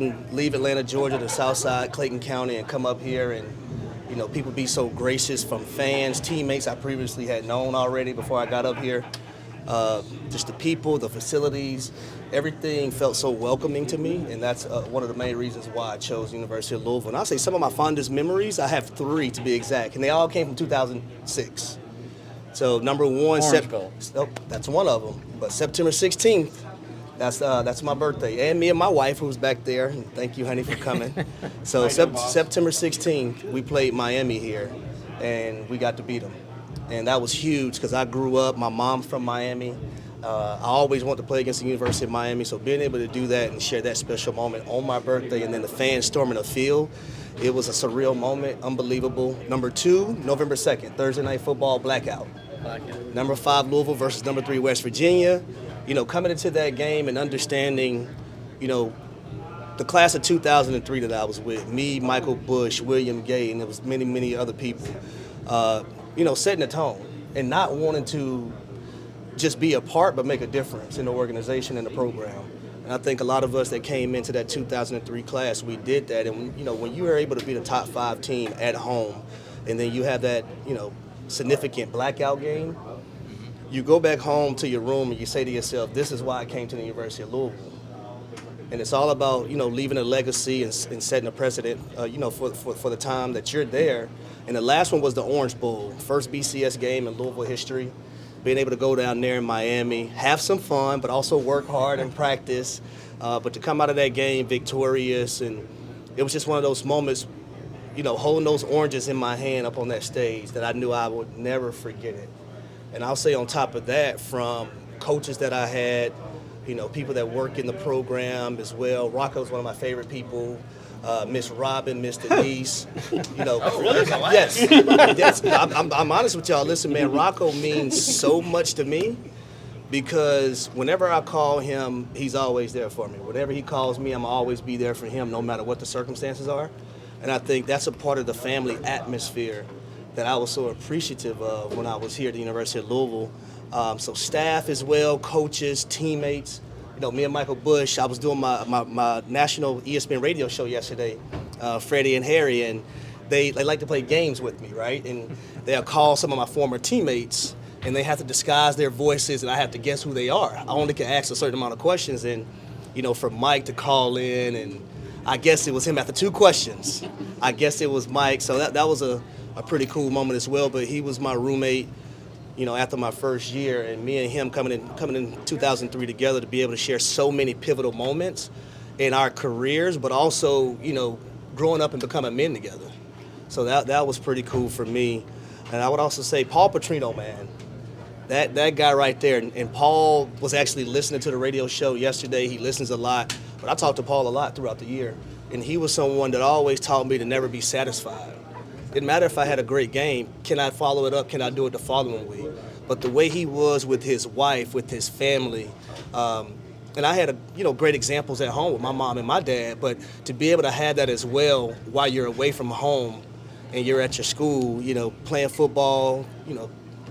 leave Atlanta, Georgia, to Southside, Clayton County, and come up here and, people be so gracious from fans, teammates I previously had known already before I got up here. Just the people, the facilities, everything felt so welcoming to me, and that's one of the main reasons why I chose University of Louisville. And I'll say some of my fondest memories, I have 3 to be exact, and they all came from 2006. So number one, that's one of them. But September 16th, that's my birthday, and me and my wife, who's back there. And thank you, honey, for coming. So September 16th, we played Miami here, and we got to beat them, and that was huge because I grew up. My mom's from Miami. I always wanted to play against the University of Miami, so being able to do that and share that special moment on my birthday, and then the fans storming the field, it was a surreal moment, unbelievable. Number 2, November 2nd, Thursday Night Football blackout. Number 5, Louisville versus number 3, West Virginia. Coming into that game and understanding, the class of 2003 that I was with, me, Michael Bush, William Gay, and there was many, many other people, setting the tone and not wanting to just be a part but make a difference in the organization and the program. And I think a lot of us that came into that 2003 class, we did that. And, when you were able to be the top 5 team at home and then you have that, significant blackout game, you go back home to your room and you say to yourself, this is why I came to the University of Louisville. And it's all about, leaving a legacy and setting a precedent, for the time that you're there. And the last one was the Orange Bowl, first BCS game in Louisville history. Being able to go down there in Miami, have some fun, but also work hard and practice. But to come out of that game victorious, and it was just one of those moments, holding those oranges in my hand up on that stage that I knew I would never forget it. And I'll say on top of that, from coaches that I had, people that work in the program as well. Rocco's one of my favorite people. Miss Robin, Miss Denise. Really? Yes. I'm honest with y'all. Listen, man, Rocco means so much to me because whenever I call him, he's always there for me. Whenever he calls me, I'm always be there for him, no matter what the circumstances are. And I think that's a part of the family atmosphere that I was so appreciative of when I was here at the University of Louisville. So staff as well, coaches, teammates. Me and Michael Bush, I was doing my national ESPN radio show yesterday, Freddie and Harry, and they like to play games with me, right? And they'll call some of my former teammates, and they have to disguise their voices, and I have to guess who they are. I only can ask a certain amount of questions, and, for Mike to call in, and I guess it was him after 2 questions. I guess it was Mike, so that was a pretty cool moment as well, but he was my roommate, after my first year, and me and him coming in 2003 together to be able to share so many pivotal moments in our careers, but also, growing up and becoming men together. So that was pretty cool for me. And I would also say Paul Petrino, man, that guy right there. And Paul was actually listening to the radio show yesterday. He listens a lot, but I talked to Paul a lot throughout the year. And he was someone that always taught me to never be satisfied. Didn't matter if I had a great game. Can I follow it up? Can I do it the following week? But the way he was with his wife, with his family, and I had great examples at home with my mom and my dad, but to be able to have that as well while you're away from home and you're at your school, playing football,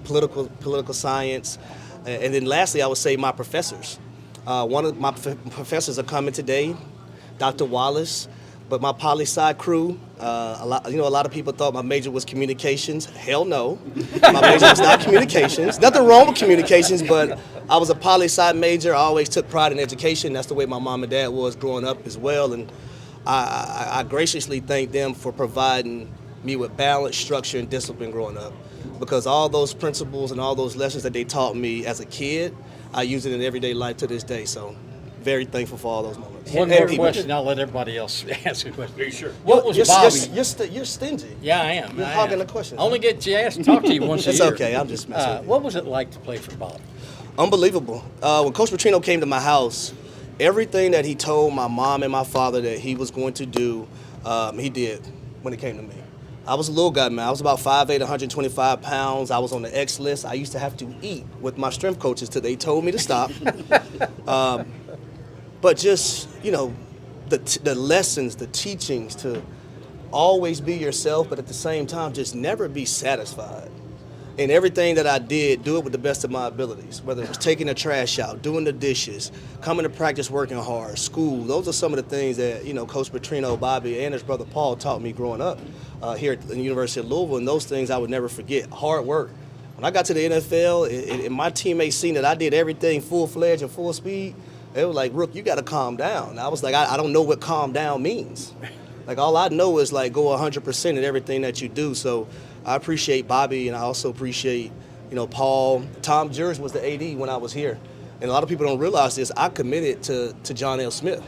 political science. And then lastly, I would say my professors. One of my professors are coming today, Dr. Wallace. But my poli-sci crew, a lot of people thought my major was communications. Hell no. My major was not communications. Nothing wrong with communications, but I was a poli-sci major. I always took pride in education. That's the way my mom and dad was growing up as well. And I graciously thank them for providing me with balance, structure, and discipline growing up. Because all those principles and all those lessons that they taught me as a kid, I use it in everyday life to this day. So very thankful for all those moments. One more question, I'll let everybody else ask a question. Are you sure? What was Bobby? You're stingy. Yeah, I am. You're hogging the questions. I only get to ask and talk to you once a It's year. okay, I'm just messing with you. What was it like to play for Bobby? Unbelievable. When Coach Petrino came to my house, everything that he told my mom and my father that he was going to do, he did when it came to me. I was a little guy, man. I was about 5'8", 125 pounds. I was on the X list. I used to have to eat with my strength coaches till they told me to stop. But just, the lessons, the teachings to always be yourself, but at the same time, just never be satisfied. And everything that I did, do it with the best of my abilities, whether it was taking the trash out, doing the dishes, coming to practice working hard, school. Those are some of the things that, Coach Petrino, Bobby, and his brother Paul taught me growing up here at the University of Louisville, and those things I would never forget. Hard work. When I got to the NFL, and my teammates seen that I did everything full-fledged and full speed, they were like, Rook, you got to calm down. And I was like, I don't know what calm down means. Like, all I know is, like, go 100% in everything that you do. So I appreciate Bobby, and I also appreciate, Paul. Tom Jers was the AD when I was here. And a lot of people don't realize this. I committed to John L. Smith.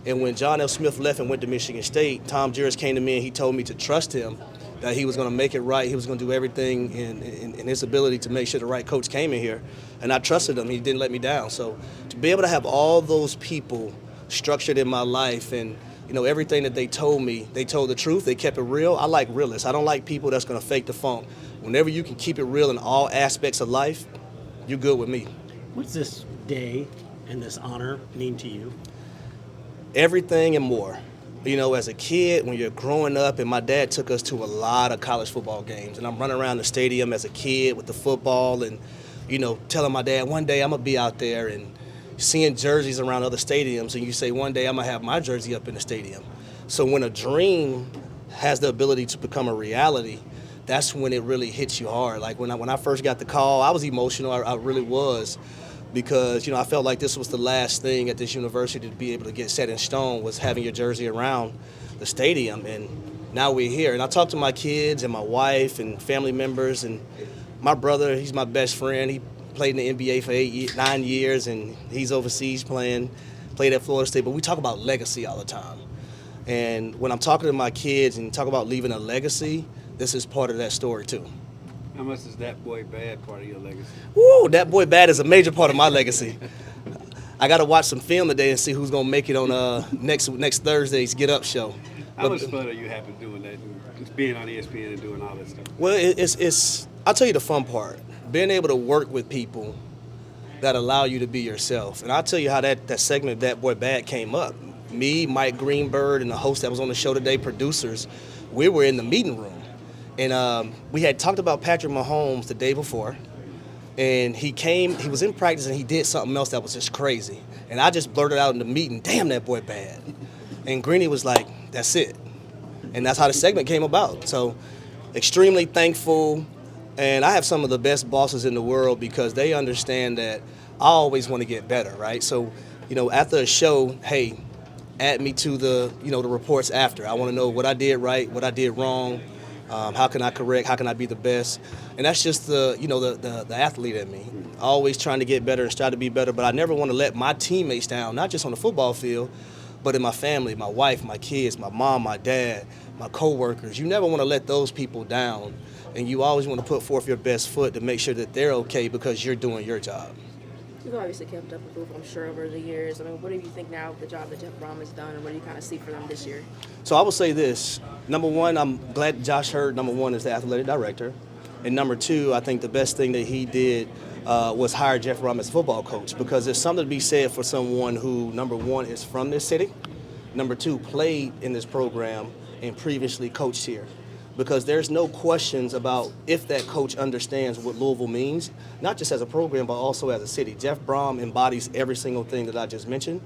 And when John L. Smith left and went to Michigan State, Tom Jers came to me and he told me to trust him, that he was going to make it right. He was going to do everything in his ability to make sure the right coach came in here. And I trusted him. He didn't let me down. So to be able to have all those people structured in my life and, everything that they told me, they told the truth. They kept it real. I like realists. I don't like people that's going to fake the funk. Whenever you can keep it real in all aspects of life, you're good with me. What's this day and this honor mean to you? Everything and more. As a kid, when you're growing up, and my dad took us to a lot of college football games, and I'm running around the stadium as a kid with the football and, telling my dad, one day I'm going to be out there and seeing jerseys around other stadiums, and you say, one day I'm going to have my jersey up in the stadium. So when a dream has the ability to become a reality, that's when it really hits you hard. Like when I first got the call, I was emotional, I really was, because, I felt like this was the last thing at this university to be able to get set in stone was having your jersey around the stadium, and now we're here. And I talked to my kids and my wife and family members, and my brother, he's my best friend. He played in the NBA for 9 years, and he's overseas played at Florida State. But we talk about legacy all the time. And when I'm talking to my kids and talk about leaving a legacy, this is part of that story too. How much is That Boy Bad part of your legacy? Woo, That Boy Bad is a major part of my legacy. I got to watch some film today and see who's going to make it on next Thursday's Get Up show. How much fun are you having doing that, and being on ESPN and doing all that stuff? Well, it's I'll tell you the fun part. Being able to work with people that allow you to be yourself. And I'll tell you how that segment of That Boy Bad came up. Me, Mike Greenberg, and the host that was on the show today, producers, we were in the meeting room. And we had talked about Patrick Mahomes the day before. And he was in practice, and he did something else that was just crazy. And I just blurted out in the meeting, damn, that boy bad. And Greeny was like, that's it. And that's how the segment came about. So extremely thankful. And I have some of the best bosses in the world because they understand that I always want to get better, right? So, after a show, hey, add me to the reports after. I want to know what I did right, what I did wrong, how can I correct, how can I be the best. And that's just the athlete in me. Always trying to get better and try to be better, but I never want to let my teammates down, not just on the football field, but in my family, my wife, my kids, my mom, my dad, my coworkers. You never want to let those people down. And you always want to put forth your best foot to make sure that they're okay because you're doing your job. You've obviously kept up with Louisville, I'm sure, over the years. I mean, what do you think now of the job that Jeff Brom has done, and what do you kind of see for them this year? So I will say this. Number one, I'm glad Josh Hurd, number one, is the athletic director. And number two, I think the best thing that he did was hire Jeff Brom as football coach, because there's something to be said for someone who, number one, is from this city, number two, played in this program and previously coached here. Because there's no questions about if that coach understands what Louisville means, not just as a program, but also as a city. Jeff Brom embodies every single thing that I just mentioned.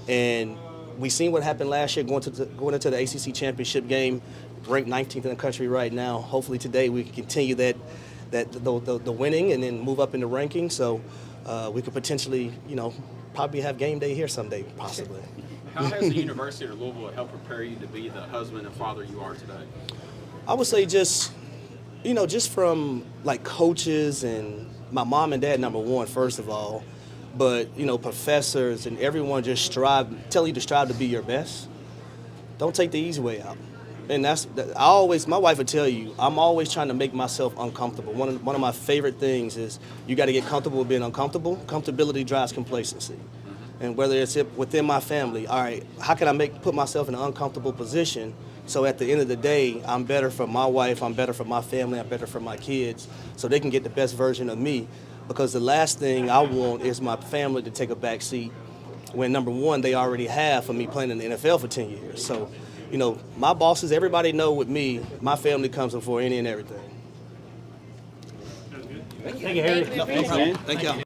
And we seen what happened last year going into the ACC championship game, ranked 19th in the country right now. Hopefully today we can continue the winning and then move up in the ranking. So we could potentially, probably have game day here someday, possibly. How has the University of Louisville helped prepare you to be the husband and father you are today? I would say just from like coaches and my mom and dad, number one, first of all, but, professors and everyone just tell you to strive to be your best. Don't take the easy way out. And my wife would tell you, I'm always trying to make myself uncomfortable. One of my favorite things is you got to get comfortable with being uncomfortable. Comfortability drives complacency. And whether it's within my family, all right, how can I put myself in an uncomfortable position so at the end of the day, I'm better for my wife, I'm better for my family, I'm better for my kids, so they can get the best version of me. Because the last thing I want is my family to take a back seat when, number one, they already have for me playing in the NFL for 10 years. So, my bosses, everybody know with me, my family comes before any and everything. Thank you, Harry. No problem. Thank y'all.